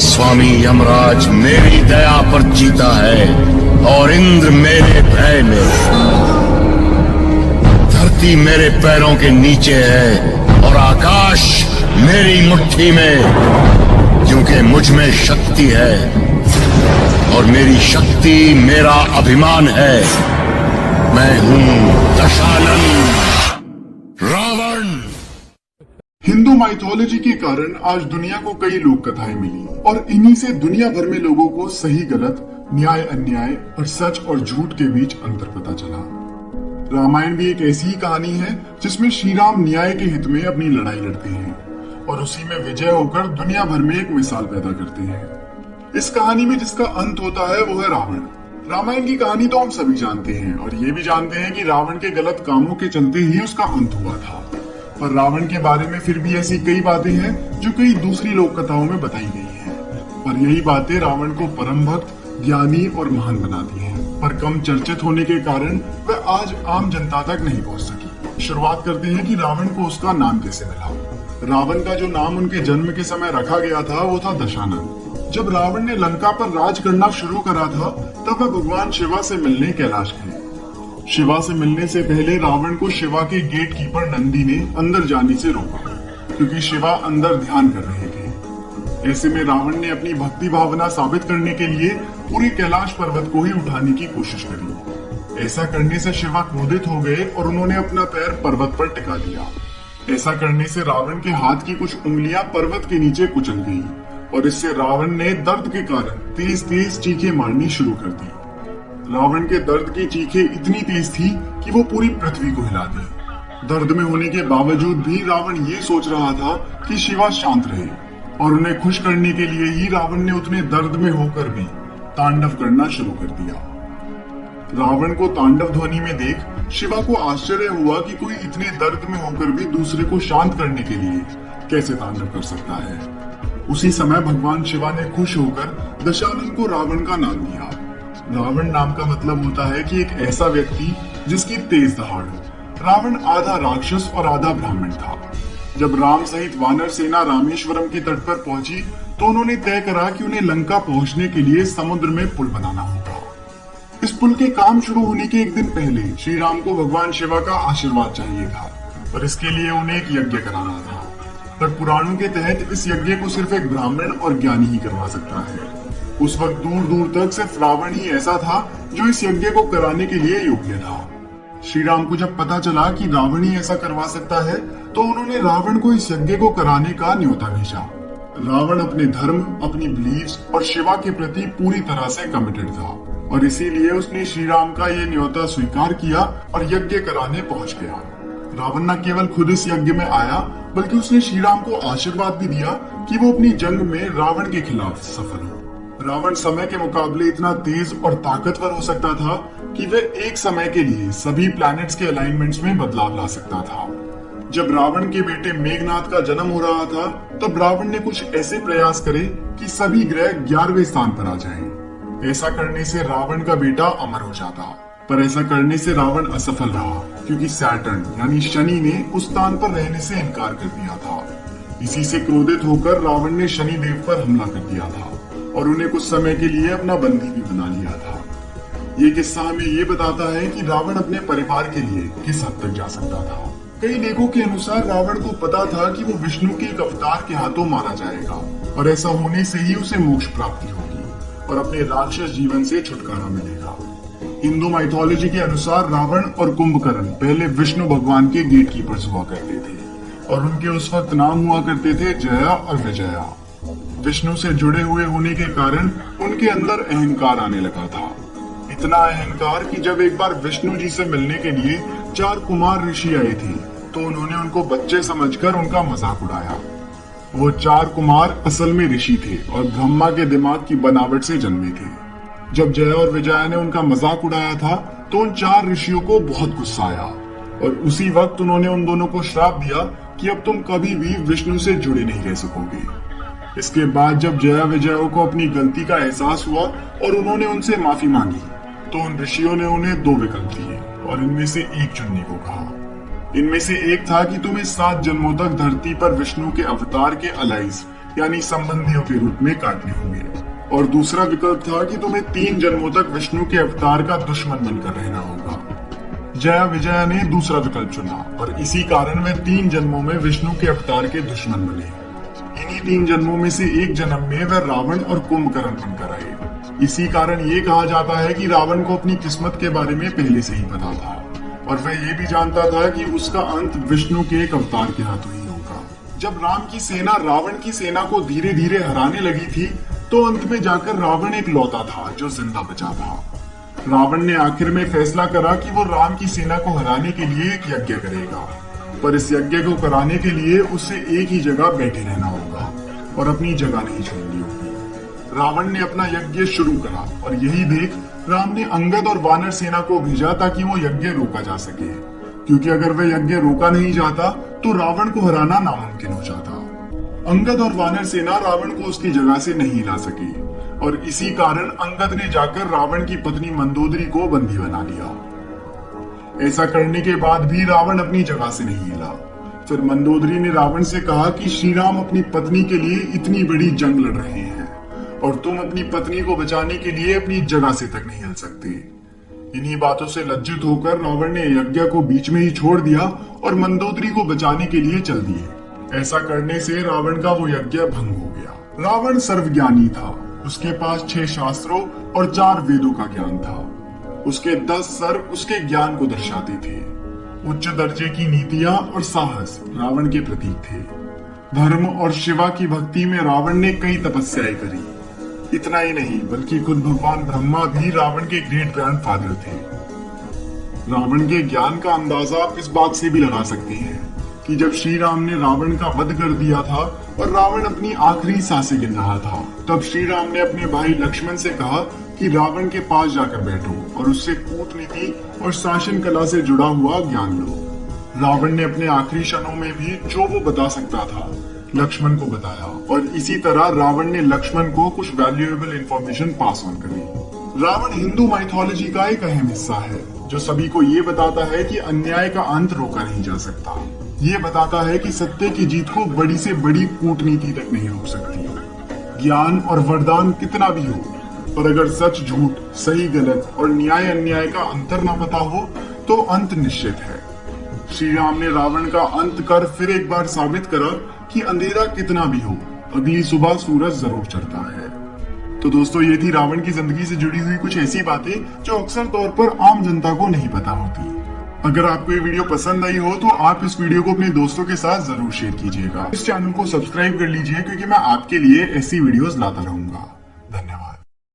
स्वामी यमराज मेरी दया पर जीता है और इंद्र मेरे भय में। धरती मेरे पैरों के नीचे है और आकाश मेरी मुट्ठी में, क्योंकि मुझ में शक्ति है और मेरी शक्ति मेरा अभिमान है। मैं हूं दशानन रावण। हिंदू माइथोलॉजी के कारण आज दुनिया को कई लोक कथाएं मिली और इन्हीं से दुनिया भर में लोगों को सही गलत, न्याय अन्याय और सच और झूठ के बीच अंतर पता चला। रामायण भी एक ऐसी ही कहानी है जिसमें श्री राम न्याय के हित में अपनी लड़ाई लड़ते हैं और उसी में विजय होकर दुनिया भर में एक मिसाल पैदा करते हैं। इस कहानी में जिसका अंत होता है वो है रावण। रामायण की कहानी तो हम सभी जानते हैं और ये भी जानते हैं कि रावण के गलत कामों के चलते ही उसका अंत हुआ था। पर रावण के बारे में फिर भी ऐसी कई बातें हैं जो कई दूसरी लोक कथाओं में बताई गई हैं। पर यही बातें रावण को परम भक्त, ज्ञानी और महान बनाती हैं। पर कम चर्चित होने के कारण वह आज आम जनता तक नहीं पहुंच सकी। शुरुआत करते हैं कि रावण को उसका नाम कैसे मिला। रावण का जो नाम उनके जन्म के समय रखा गया था वो था दशानन। जब रावण ने लंका पर राज करना शुरू करा था तब वह भगवान शिवा से मिलने कैलाश गए। शिवा से मिलने से पहले रावण को शिवा के गेट कीपर नंदी ने अंदर जाने से रोका, क्योंकि शिवा अंदर ध्यान कर रहे थे। ऐसे में रावण ने अपनी भक्ति भावना साबित करने के लिए पूरे कैलाश पर्वत को ही उठाने की कोशिश करी। ऐसा करने से शिवा क्रोधित हो गए और उन्होंने अपना पैर पर्वत पर टिका दिया। ऐसा करने से रावण के हाथ की कुछ उंगलियां पर्वत के नीचे कुचल गई और इससे रावण ने दर्द के कारण तेज तेज चीखें मारनी शुरू कर दी। रावण के दर्द की चीखें इतनी तेज थी कि वो पूरी पृथ्वी को हिला दी। दर्द में होने के बावजूद भी रावण ये सोच रहा था कि शिवा शांत रहे और उन्हें खुश करने के लिए ही रावण ने उतने दर्द में होकर भी तांडव करना शुरू कर दिया। रावण को तांडव ध्वनि में देख शिवा को आश्चर्य हुआ कि कोई इतने दर्द में होकर भी दूसरे को शांत करने के लिए कैसे तांडव कर सकता है। उसी समय भगवान शिवा ने खुश होकर दशानन को रावण का नाम दिया। रावण नाम का मतलब होता है कि एक ऐसा व्यक्ति जिसकी तेज दहाड़ हो। रावण आधा राक्षस और आधा ब्राह्मण था। जब राम सहित वानर सेना रामेश्वरम के तट पर पहुंची तो उन्होंने तय करा कि उन्हें लंका पहुंचने के लिए समुद्र में पुल बनाना होगा। इस पुल के काम शुरू होने के एक दिन पहले श्री राम को भगवान शिवा का आशीर्वाद चाहिए था और इसके लिए उन्हें एक यज्ञ कराना था। पर पुराणों के तहत इस यज्ञ को सिर्फ एक ब्राह्मण और ज्ञानी ही करवा सकता है। उस वक्त दूर दूर तक सिर्फ रावण ही ऐसा था जो इस यज्ञ को कराने के लिए योग्य था। श्री राम को जब पता चला कि रावण ही ऐसा करवा सकता है तो उन्होंने रावण को इस यज्ञ को कराने का न्योता भेजा। रावण अपने धर्म, अपनी बिलीव्स और शिवा के प्रति पूरी तरह से कमिटेड था और इसीलिए उसने श्री राम का ये न्योता स्वीकार किया और यज्ञ कराने पहुंच गया। रावण न केवल खुद इस यज्ञ में आया बल्कि उसने श्री राम को आशीर्वाद भी दिया कि वो अपनी जंग में रावण के खिलाफ सफल हो। रावण समय के मुकाबले इतना तेज और ताकतवर हो सकता था कि वह एक समय के लिए सभी प्लैनेट्स के अलाइनमेंट्स में बदलाव ला सकता था। जब रावण के बेटे मेघनाथ का जन्म हो रहा था तब रावण ने कुछ ऐसे प्रयास करे कि सभी ग्रह 11वें स्थान पर आ जाएं। ऐसा करने से रावण का बेटा अमर हो जाता, पर ऐसा करने से रावण असफल रहा क्योंकि सैटर्न यानी शनि ने उस स्थान पर रहने से इनकार कर दिया था। इसी से क्रोधित होकर रावण ने शनि देव पर हमला कर दिया था और उन्हें कुछ समय के लिए अपना बंदी भी बना लिया था। ये किस्सा हमें ये बताता है कि रावण अपने परिवार के लिए किस हद तक जा सकता था। कई लेखों के अनुसार रावण को पता था कि वो विष्णु के एक अवतार के हाथों मारा जाएगा और ऐसा होने से ही उसे मोक्ष प्राप्ति होगी और अपने राक्षस जीवन से छुटकारा मिलेगा। हिंदू माइथोलॉजी के अनुसार रावण और कुंभकर्ण पहले विष्णु भगवान के गेट कीपर्स हुआ करते थे और उनके उस वक्त नाम हुआ करते थे जया और विजया। विष्णु से जुड़े हुए होने के कारण उनके अंदर अहंकार आने लगा था। इतना अहंकार कि जब एक बार विष्णु जी से मिलने के लिए 4 कुमार ऋषि आए थे तो उन्होंने उनको बच्चे समझकर उनका मजाक उड़ाया। वो 4 कुमार असल में ऋषि थे और ब्रह्मा के दिमाग की बनावट से जन्मे थे। जब जया और विजया ने उनका मजाक उड़ाया था तो उन 4 ऋषियों को बहुत गुस्सा आया और उसी वक्त उन्होंने उन दोनों को श्राप दिया कि अब तुम कभी भी विष्णु से जुड़े नहीं रह सकोगे। इसके बाद जब जया विजया को अपनी गलती का एहसास हुआ और उन्होंने उनसे माफी मांगी तो उन ऋषियों ने उन्हें 2 विकल्प दिए और इनमें से एक चुनने को कहा। इनमें से एक था कि तुम्हें 7 जन्मों तक धरती पर विष्णु के अवतार के अलाइज यानी संबंधियों के रूप में काटने होंगे। और दूसरा विकल्प था कि तुम्हें 3 जन्मों तक विष्णु के अवतार का दुश्मन बनकर रहना होगा। जया विजया ने दूसरा विकल्प चुना और इसी कारण वे 3 जन्मों में विष्णु के अवतार के दुश्मन बने। इन्हीं 3 जन्मों में से एक जन्म में वे रावण और कुंभकर्ण बनकर आए। इसी कारण ये कहा जाता है कि रावण को अपनी किस्मत के बारे में पहले से ही पता था और वह ये भी जानता था कि उसका अंत विष्णु के एक अवतार के हाथों ही होगा। जब राम की सेना रावण की सेना को धीरे धीरे हराने लगी थी तो अंत में जाकर रावण एक लौता था जो जिंदा बचा था। रावण ने आखिर में फैसला करा कि वो राम की सेना को हराने के लिए एक यज्ञ करेगा, पर इस यज्ञ को कराने के लिए उसे एक ही जगह बैठे रहना होगा और अपनी जगह नहीं छोड़नी होगी। रावण ने अपना यज्ञ शुरू करा और यही देख राम ने अंगद और वानर सेना को भेजा ताकि वो यज्ञ रोका जा सके, क्योंकि अगर वह यज्ञ रोका नहीं जाता तो रावण को हराना नामुमकिन हो जाता। अंगद और वानर सेना रावण को उसकी जगह से नहीं ला सकी और इसी कारण अंगद ने जाकर रावण की पत्नी मंदोदरी को बंदी बना लिया। ऐसा करने के बाद भी रावण अपनी जगह से नहीं हिला। फिर मंदोदरी ने रावण से कहा कि श्री राम अपनी पत्नी के लिए इतनी बड़ी जंग लड़ रहे हैं और तुम अपनी पत्नी को बचाने के लिए अपनी जगह से तक नहीं हिल सकते। इन्हीं बातों से लज्जित होकर रावण ने यज्ञ को बीच में ही छोड़ दिया और मंदोदरी को बचाने के लिए चल दिए। ऐसा करने से रावण का वो यज्ञ भंग हो गया। रावण सर्वज्ञानी था। उसके पास 6 शास्त्रों और 4 वेदों का ज्ञान था। उसके 10 सर उसके ज्ञान को दर्शाते थे। उच्च दर्जे की नीतियां और साहस रावण के प्रतीक थे। धर्म और शिवा की भक्ति में रावण ने कई तपस्याएं करी। इतना ही नहीं बल्कि खुद भगवान ब्रह्मा भी रावण के ग्रेट ग्रैंडफादर थे। रावण के ज्ञान का अंदाजा आप इस बात से भी लगा सकते हैं कि जब श्री राम ने रावण का वध कर दिया था और रावण अपनी आखिरी सांसें गिन रहा था, तब श्री राम ने अपने भाई लक्ष्मण से कहा कि रावण के पास जाकर बैठो और उससे कूटनीति और शासन कला से जुड़ा हुआ ज्ञान लो। रावण ने अपने आखिरी क्षणों में भी जो वो बता सकता था लक्ष्मण को बताया और इसी तरह रावण ने लक्ष्मण को कुछ वैल्यूएबल इंफॉर्मेशन पास ऑन करी। रावण हिंदू माइथोलॉजी का एक अहम हिस्सा है जो सभी को ये बताता है कि अन्याय का अंत रोका नहीं जा सकता। ये बताता है कि सत्य की जीत को बड़ी से बड़ी कूटनीति तक नहीं रोक सकती। ज्ञान और वरदान कितना भी हो, पर अगर सच झूठ, सही गलत और न्याय अन्याय का अंतर ना पता हो तो अंत निश्चित है। श्री राम ने रावण का अंत कर फिर एक बार साबित करा कि अंधेरा कितना भी हो, अगली सुबह सूरज जरूर चढ़ता है। तो दोस्तों, ये थी रावण की जिंदगी से जुड़ी हुई कुछ ऐसी बातें जो अक्सर तौर पर आम जनता को नहीं पता होती। अगर आपको ये वीडियो पसंद आई हो तो आप इस वीडियो को अपने दोस्तों के साथ जरूर शेयर कीजिएगा। इस चैनल को सब्सक्राइब कर लीजिए क्योंकि मैं आपके लिए ऐसी वीडियोस लाता रहूंगा।